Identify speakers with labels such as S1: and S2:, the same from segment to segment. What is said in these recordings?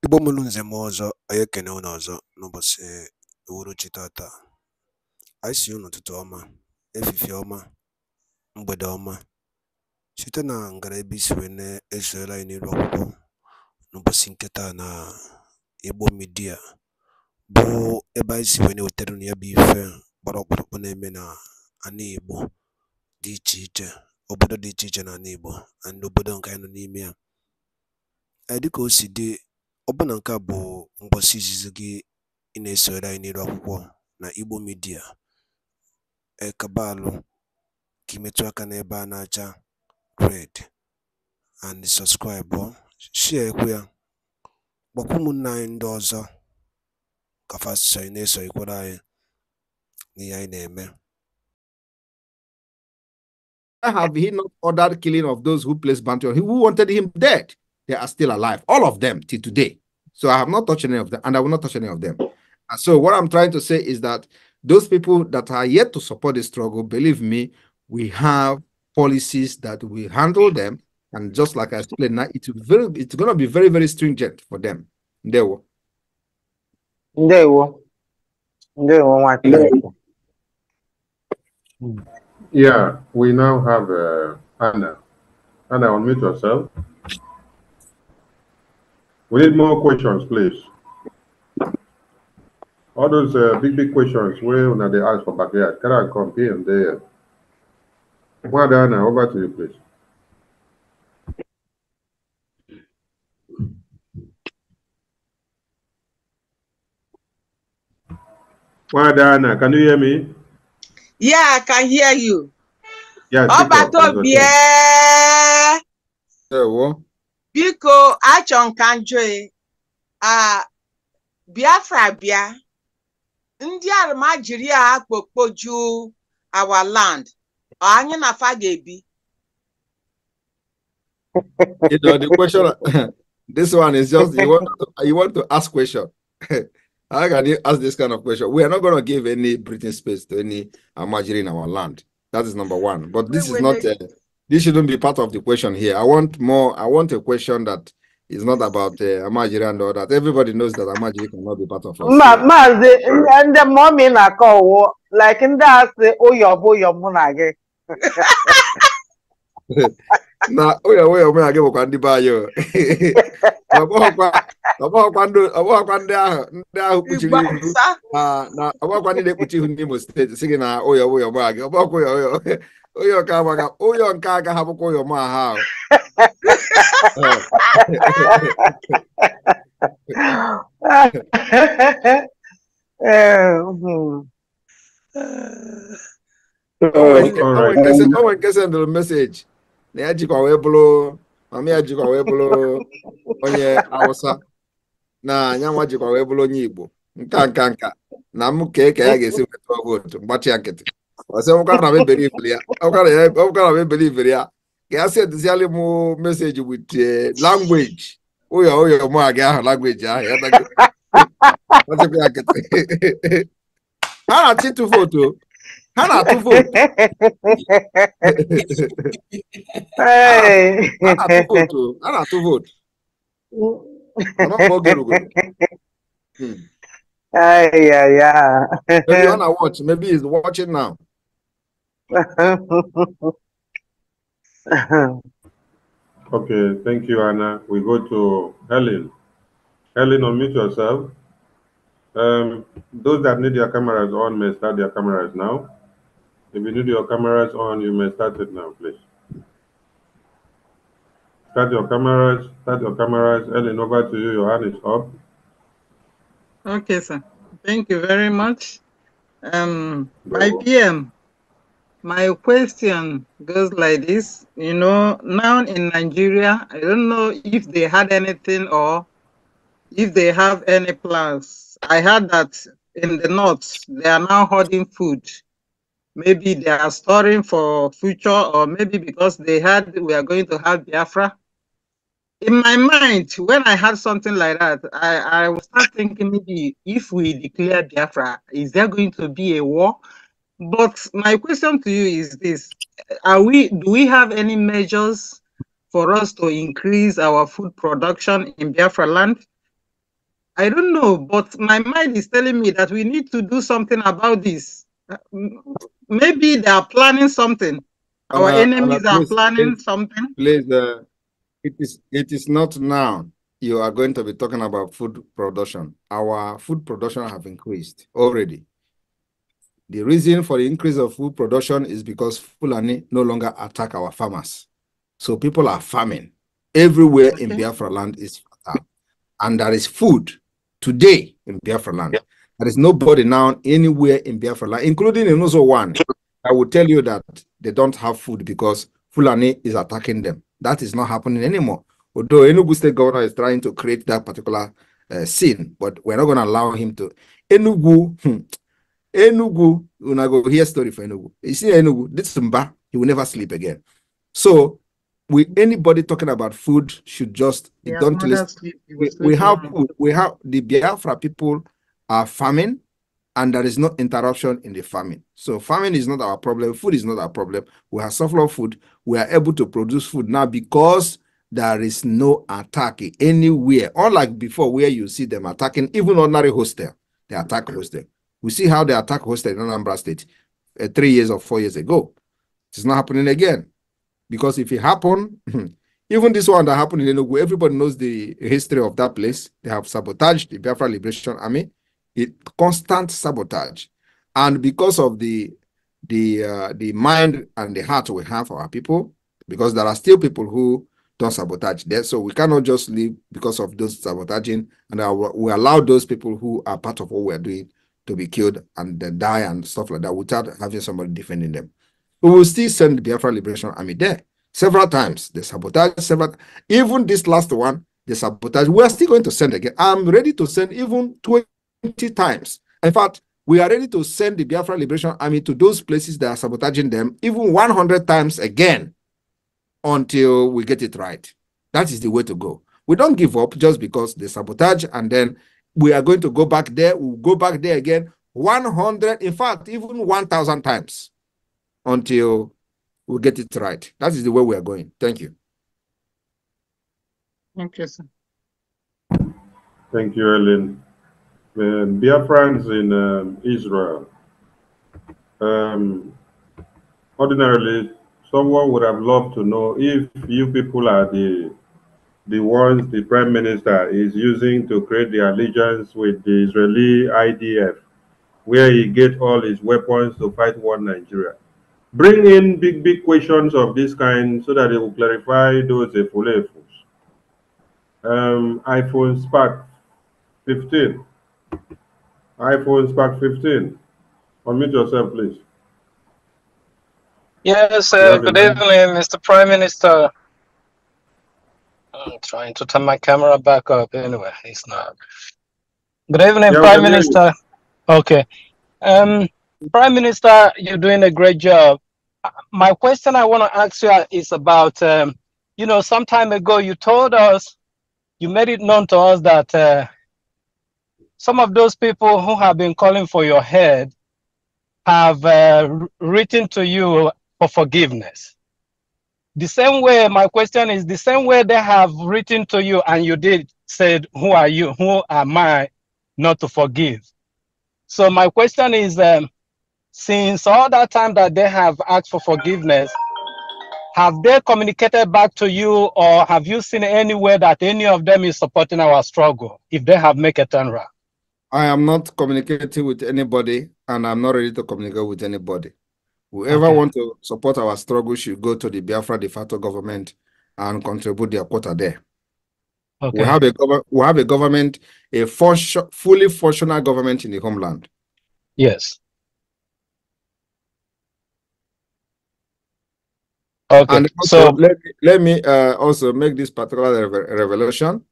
S1: Igbo mụrụ nze m ọzọ, anyị ekene unu ọzọ n'ụbọchị uhuruchi tata. Anyị si unu ụtụtụ ọma, efifie ọma, mgbede ọma, site na ngara ebe isi wee na-esoyere anyị n'iru akwụkwọ n'ụbọchị nke taa na Igbo midia, bụ ebe anyị si wee na-ewetara unu ya bụ ife gbara ọkpụrụkpụ na-eme na ana Igbo dị iche iche, obodo dị iche iche na ana Igbo na ndị obodo nke anyị nọ n'ime ya. Dịka o si dị, ọbụna nke a bụ mbọsị izizi gị ị na-esonyere anyị n'iru akwụkwọ na Igbo midia, ekabalụ ka imetụ aka n'ebe a na-acha red and subscribe, share ekwe ya, gbakwa ụmụnne anyị ndị ọzọ ka fa na-esonyekwara anyị n'ihe anyị na-eme.
S2: Have he not ordered killing of those who placed bounty on him, who wanted him dead? They are still alive, all of them till today. So I have not touched any of them, and I will not touch any of them. And so what I'm trying to say is that those people that are yet to support the struggle, believe me, we have policies that will handle them. And just like I explained now, it's going to be very, very stringent for them.
S3: Yeah, we now have Anna. Anna, unmute yourself. We need more questions, please. All those big questions where they ask for backyard, can I come here and there? Well, Anna, over to you, please. Well, Anna, can you hear me?
S4: Yeah, I can hear you.
S3: Yeah.
S4: Biko achon kanjoe Biafra bia ndị arụmajiri a akpokpoju our land anyị na fa ga-ebi.
S2: You know, the question, this one is just you want to ask question. How can you ask this kind of question? We are not going to give any breathing space to any Amajiri in our land. That is number one. But this is not this shouldn't be part of the question here. I want a question that is not about Amajiri and all that. Everybody knows that Amajiri cannot be part of us.
S5: And the mommy na call like in that say, oh your boy your monage.
S2: Na oya me age bokwa ndi ba yo. Abokwa ndị ahụ kpuchiri ihu na abokwa ndị na-ekpuchi ihu n'Imo steeti sị gị na oya me age abokwa oya ka amaga oya nke aga ha bụkwa oya ma ha. Someone can send a message. Na ajikwa wee bụrụ mami ajikwa wee bụrụ onye Hausa na anyanwa jikwa wee bụrụ onye Igbo nka na m ka ya ga-esi weta vote mgbachi ya nkịtị ọsị nwụkwa na mebere ibere ya ka ya setizialị m message with language oyo mụ aga ahụ language ahụ ya dago ọchịkwa ya nkịtị ha na-achịtụ vote. Hana to vote.
S5: Hey.
S2: Hana to vote.
S5: Yeah.
S2: Maybe Hana watch. Maybe he's watching now.
S3: Okay, thank you, Anna. We go to Helen. Helen, unmute yourself. Those that need your cameras on may start their cameras now. If you need your cameras on, you may start it now, please. Start your cameras. Ellen, over to you. Your hand is up.
S6: Okay, sir. Thank you very much. My PM, my question goes like this. You know, now in Nigeria, I don't know if they had anything or if they have any plans. I heard that in the north, they are now hoarding food. Maybe they are storing for future, or maybe because they heard we are going to have Biafra. In my mind, when I had something like that, I was start thinking maybe if we declare Biafra, is there going to be a war? But my question to you is this: do we have any measures for us to increase our food production in Biafra land? I don't know, but my mind is telling me that we need to do something about this. Maybe they are planning something. Our enemies are planning something.
S2: Please, it is not now. You are going to be talking about food production. Our food production have increased already. The reason for the increase of food production is because Fulani no longer attack our farmers. So people are farming. Everywhere in Biafra land is fertile. And there is food today in Biafra land. There is nobody now anywhere in Biafra land, including in Uzo one. I will tell you that they don't have food because Fulani is attacking them. That is not happening anymore. Although Enugu State Governor is trying to create that particular scene, but we're not going to allow him to. Enugu, when I go hear story for Enugu. You see Enugu, this Mba, he will never sleep again. So, anybody talking about food should just don't listen. We have food. We have the Biafra people are farming, and there is no interruption in the farming. So farming is not our problem. Food is not our problem. We have surplus food. We are able to produce food now because there is no attack anywhere. Unlike before, where you see them attacking even ordinary hostel, they attack hostel. We see how they attack hostel in Anambra State 3 years or 4 years ago. It's not happening again. Because if it happened, even this one that happened in Enugu, everybody knows the history of that place. They have sabotaged the Biafra Liberation Army. Constant sabotage. And because of the mind and the heart we have for our people, because there are still people who don't sabotage there. So we cannot just leave because of those sabotaging. And we allow those people who are part of what we're doing to be killed and die and stuff like that without having somebody defending them. We will still send the Biafra Liberation Army there several times. They sabotage several. Even this last one, they sabotage. We are still going to send again. I'm ready to send even 20 times. In fact, we are ready to send the Biafra Liberation Army to those places that are sabotaging them even 100 times again until we get it right. That is the way to go. We don't give up just because they sabotage and then we are going to go back there. We'll go back there again 100, in fact, even 1,000 times until we get it right. That is the way we are going. Thank you.
S6: Okay, sir.
S3: Thank you, Ellen. Biafrans in Israel. Ordinarily, someone would have loved to know if you people are the ones the Prime Minister is using to create the allegiance with the Israeli IDF, where he gets all his weapons to fight one Nigeria. Bring in big questions of this kind so that they will clarify those efulefus. iPhone Spark 15. iPhone Spark 15. Unmute yourself, please.
S7: Yes, good evening, Mr. Prime Minister. I'm trying to turn my camera back up. Anyway, it's not. Good evening, Prime Minister. Okay. Prime Minister, you're doing a great job. My question I want to ask you is about, you know, some time ago you told us, you made it known to us that some of those people who have been calling for your head have written to you for forgiveness. The same way, my question is the same way they have written to you and you did said, who are you? Who am I not to forgive? So my question is, since all that time that they have asked for forgiveness, have they communicated back to you or have you seen anywhere that any of them is supporting our struggle if they have made a turnaround?
S2: I am not communicating with anybody and I'm not ready to communicate with anybody. Whoever wants to support our struggle should go to the Biafra de facto government and contribute their quota there. Okay. We have a government, a fully functional government in the homeland.
S7: Yes. Okay.
S2: And also, so let me also make this particular revelation.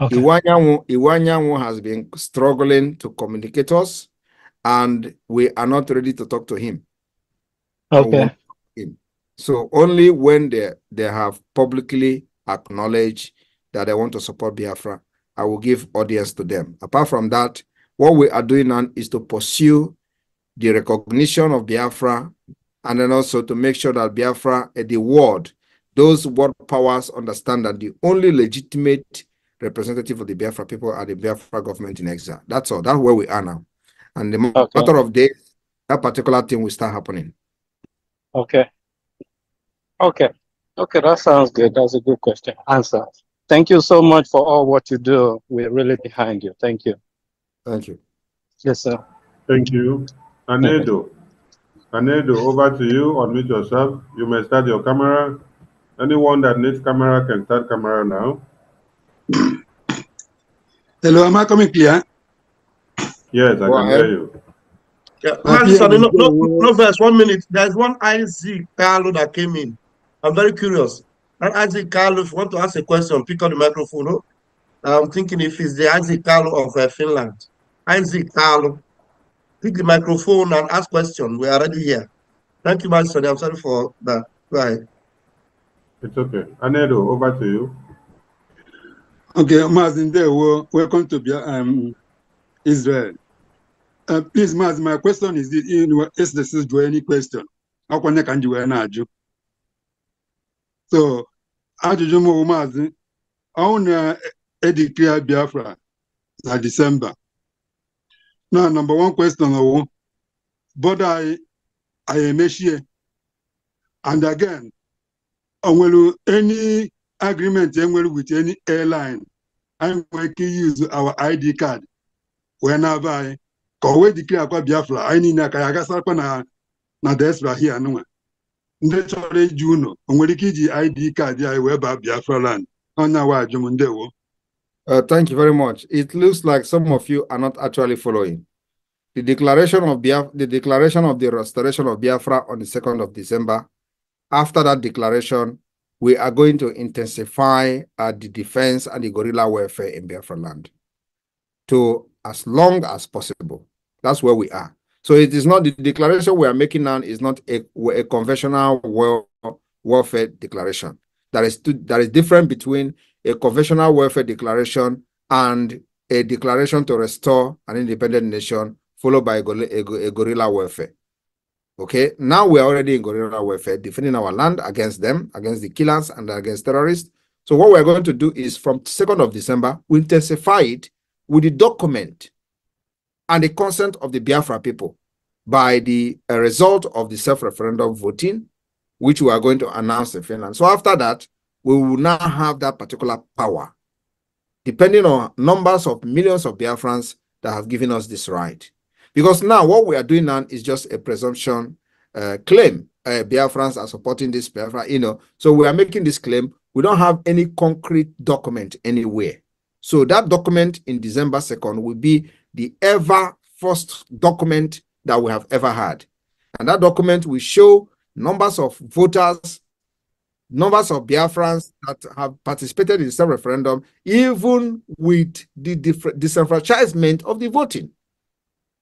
S2: Okay. Iwanyanwu has been struggling to communicate us, and we are not ready to talk to him.
S7: Okay.
S2: So only when they have publicly acknowledged that they want to support Biafra, I will give audience to them. Apart from that, what we are doing now is to pursue the recognition of Biafra and then also to make sure that Biafra, the world, those world powers understand that the only legitimate representative of the Biafra people and the Biafra government in exile. That's all. That's where we are now. And the
S7: Okay.
S2: matter of days, that particular thing will start happening.
S7: Okay. Okay. Okay, that sounds good. That's a good question. Answer. Thank you so much for all what you do. We're really behind you. Thank you.
S2: Thank you.
S7: Yes, sir.
S3: Thank you. Anedo. Anedo, over to you. Unmute yourself. You may start your camera. Anyone that needs camera can start camera now.
S8: Hello, am I coming clear?
S3: Yes, I can hear you.
S9: Yeah,
S8: no
S9: verse, 1 minute. There's one Isaac Carlo that came in. I'm very curious. And Isaac Carlo, if you want to ask a question, pick on the microphone. No? I'm thinking if it's the Isaac Carlo of Finland. Isaac Carlo, pick the microphone and ask questions. We're already here. Thank you, Master. I'm sorry for that. Go ahead.
S3: It's okay. Anedo, over to you.
S8: Okay, Mazinde, welcome to Israel. Please, Maz, my question is this is any question. How can you answer? So, ajụjụ m Maazị, ọ na-declare Biafra na December. Now, number one question, but I emechie. And again, any agreement with any airline, I'm going to use our ID card whenever I go declare Biafra. I need na diaspora here. No, ndị Juno, nwere ike iji ID card ya wee baa Biafra land.
S2: Thank you very much. It looks like some of you are not actually following. The declaration of the restoration of Biafra on the 2nd of December. After that declaration, we are going to intensify the defense and the guerrilla warfare in Biafra land to as long as possible. That's where we are. So it is not the declaration we are making now is not a conventional warfare declaration. That is different between a conventional warfare declaration and a declaration to restore an independent nation followed by a guerrilla warfare. Okay, now we are already in guerrilla warfare, defending our land against them, against the killers and against terrorists. So what we're going to do is from 2nd of December, we intensify it with the document and the consent of the Biafra people by the result of the self-referendum voting, which we are going to announce in Finland. So after that, we will now have that particular power, depending on numbers of millions of Biafrans that have given us this right. Because now what we are doing now is just a presumption claim. Biafrans are supporting this Biafra, so we are making this claim. We don't have any concrete document anywhere. So that document in December 2nd will be the first document that we have ever had. And that document will show numbers of voters, numbers of Biafrans that have participated in the self-referendum, even with the disenfranchisement of the voting.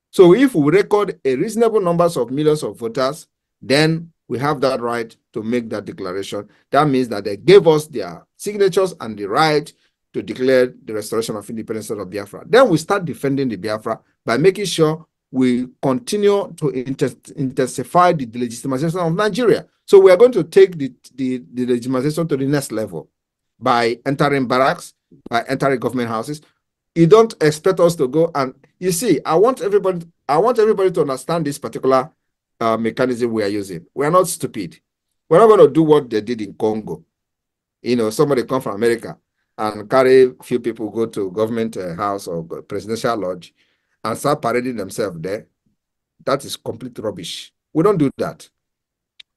S2: So if we record a reasonable numbers of millions of voters, then we have that right to make that declaration. That means that they gave us their signatures and the right to declare the restoration of independence of Biafra. Then we start defending the Biafra by making sure we continue to intensify the delegitimization of Nigeria. So we are going to take the legitimization to the next level by entering barracks, by entering government houses. You don't expect us to go and you see, I want everybody to understand this particular mechanism we are using. We are not stupid. We're not going to do what they did in Congo. Somebody come from America and carry a few people go to government house or presidential lodge and start parading themselves there. That is complete rubbish. We don't do that.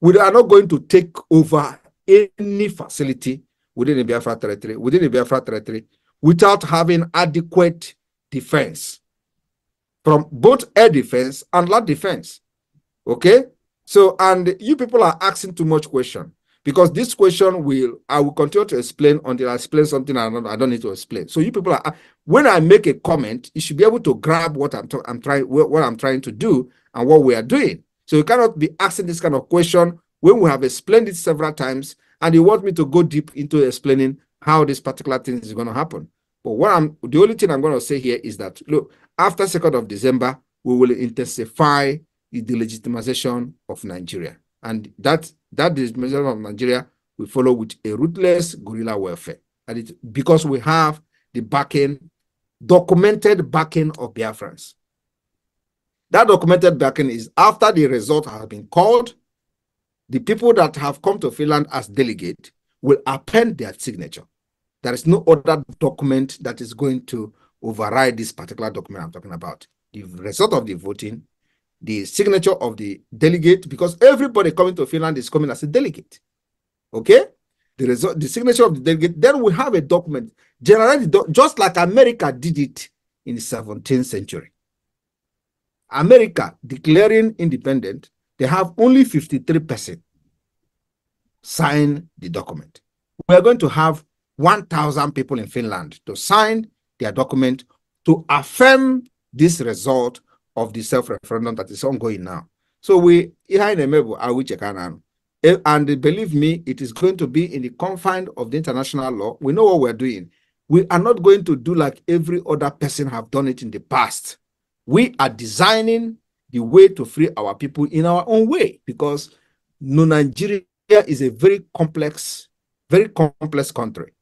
S2: We are not going to take over any facility within the Biafra territory, without having adequate defense from both air defense and land defense. Okay? So, and you people are asking too much question. Because this question I will continue to explain until I explain something I don't need to explain. So you people are, when I make a comment, you should be able to grab what I'm trying to do and what we are doing. So you cannot be asking this kind of question when we have explained it several times and you want me to go deep into explaining how this particular thing is going to happen. But the only thing I'm going to say here is that, look, after 2nd of December, we will intensify the delegitimization of Nigeria. And that delegitimization of Nigeria will follow with a ruthless guerrilla warfare. And because we have the backing, documented backing of Biafrans. That documented backing is after the result has been called, the people that have come to Finland as delegate will append their signature. There is no other document that is going to override this particular document I'm talking about. The result of the voting, the signature of the delegate, because everybody coming to Finland is coming as a delegate. Okay? The result, the signature of the delegate, then we have a document, generally just like America did it in the 17th century. America declaring independent, they have only 53% sign the document. We are going to have 1,000 people in Finland to sign their document to affirm this result of the self-referendum that is ongoing now. So we, and believe me, it is going to be in the confines of the international law. We know what we're doing. We are not going to do like every other person have done it in the past. We are designing the way to free our people in our own way, because Nigeria is a very complex country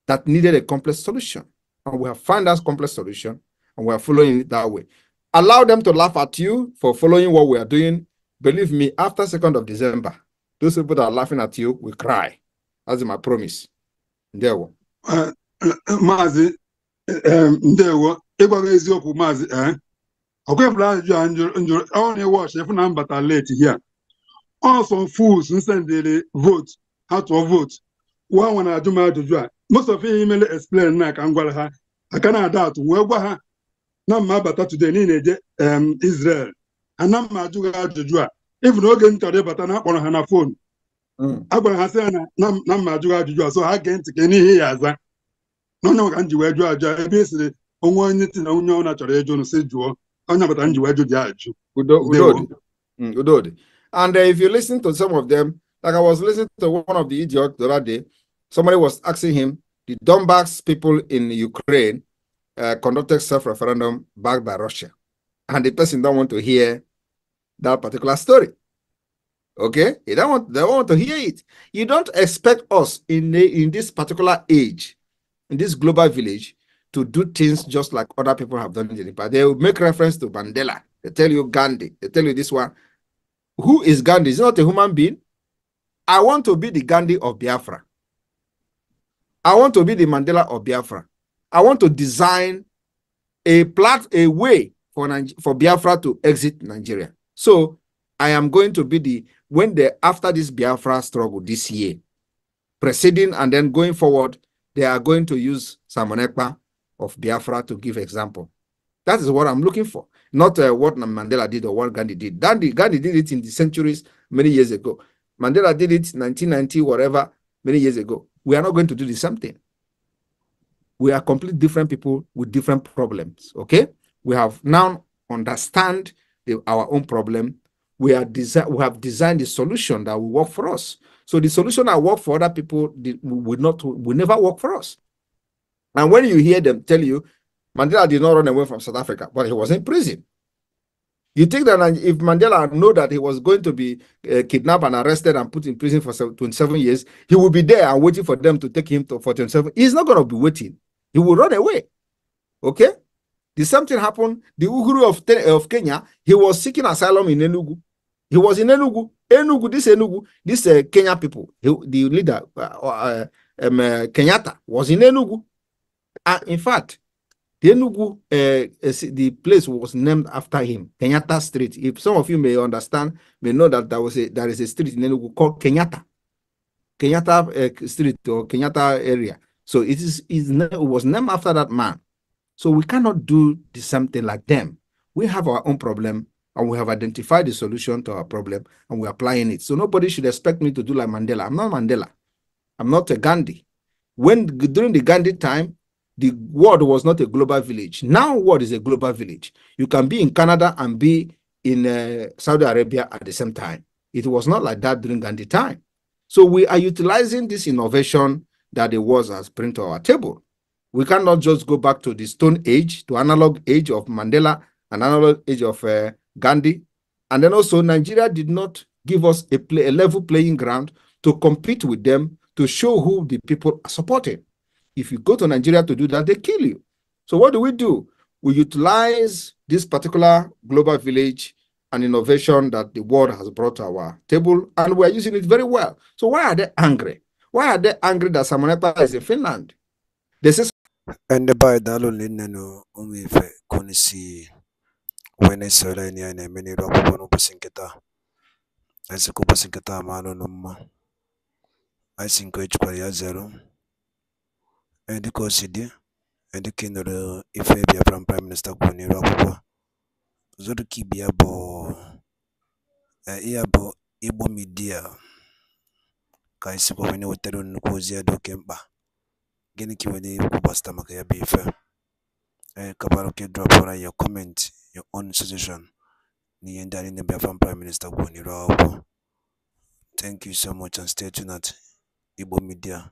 S2: that needed a complex solution. And we have found that complex solution, and we are following it that way. Allow them to laugh at you for following what we are doing. Believe me, after 2nd of December, those people that are laughing at you will cry. That's my promise. There we go.
S8: Mazi, ndewo, ịgwago eziokwu Mazi, ọkwefula ajụjụ I only watch if na mbata late here. Also fools nsendele vote, how to vote. One when I do my ajụjụ, most of you email explain na ka ngwala ha. Aka na ada atụ wee gwa ha na mma bata today niile Israel. Ana mma ajụghị ajụjụ even oge ntọrọ bata na akpọrọ ha na phone. Agwara ha sị na mma ajụghị ajụjụ so ha gee ntị ka n'ihe ya aza. N'onye ka nji wee jụọ ajụ ebe esiri onwe onye ti na onye ọ na-achọrọ ịjụ sị jụọ onye bata nji wee jụ dị ajụ.
S2: Udodi. And if you listen to some of them, like I was listening to one of the idiots the other day, somebody was asking him, the Donbass people in Ukraine conducted self-referendum backed by Russia. And the person don't want to hear that particular story. Okay? They don't want to hear it. You don't expect us in this particular age, in this global village, to do things just like other people have done in the past. They will make reference to Mandela. They tell you Gandhi. They tell you this one. Who is Gandhi? Is not a human being. I want to be the Gandhi of Biafra. I want to be the Mandela of Biafra. I want to design a way for Biafra to exit Nigeria. So I am going to be after this Biafra struggle this year, preceding and then going forward, they are going to use Simon Ekpa of Biafra to give example. That is what I'm looking for. Not what Mandela did or what Gandhi did. Gandhi did it in the centuries many years ago. Mandela did it 1990, whatever, many years ago. We are not going to do the same thing. We are completely different people with different problems, okay? We have now understand our own problem. We have designed the solution that will work for us. So the solution that work for other people will never work for us. And when you hear them tell you, Mandela did not run away from South Africa, but he was in prison. You think that if Mandela knew that he was going to be kidnapped and arrested and put in prison for 27 years, he will be there and waiting for them to take him for 27. He's not going to be waiting. He will run away. Okay? The same thing happened. The Uhuru of Kenya, he was seeking asylum in Enugu. He was in Enugu. This Kenya people, the leader, Kenyatta, was in Enugu. In fact, Enugu, the place was named after him, Kenyatta Street. If some of you may understand, may know that there is a street in Enugu called Kenyatta Street or Kenyatta area. So it was named after that man. So we cannot do the same thing like them. We have our own problem, and we have identified the solution to our problem, and we're applying it. So nobody should expect me to do like Mandela. I'm not Mandela. I'm not a Gandhi. During the Gandhi time, the world was not a global village. Now, world is a global village. You can be in Canada and be in Saudi Arabia at the same time. It was not like that during Gandhi time. So we are utilizing this innovation that the world has brought to our table. We cannot just go back to the Stone Age, to analog age of Mandela, and analog age of Gandhi. And then also, Nigeria did not give us a level playing ground to compete with them, to show who the people are supporting. If you go to Nigeria to do that, they kill you. So what do? We utilize this particular global village and innovation that the world has brought to our table, and we're using it very well. So why are they angry? Why are they angry that Simon Ekpa is in Finland? They say,
S1: and by Dalo Lineno, only if Konisi, when I saw any many rock on Opasinketa, as a Copasinketa Mano Noma, I think which by 0, and the Cosidi, and the king of the EKPA from Prime Minister Kuni Rockwa, Zoduki Biabo, Iabo, Ibo Media, Kaisiko when you were telling Nukozia do Kemba, Geniki when you Kubasta Makaya Beef. Kabaroke drop for your comment, your own suggestion. Ni endari in the BIAFRANS Prime Minister Kuni Robo. Thank you so much and stay tuned at Igbo Media.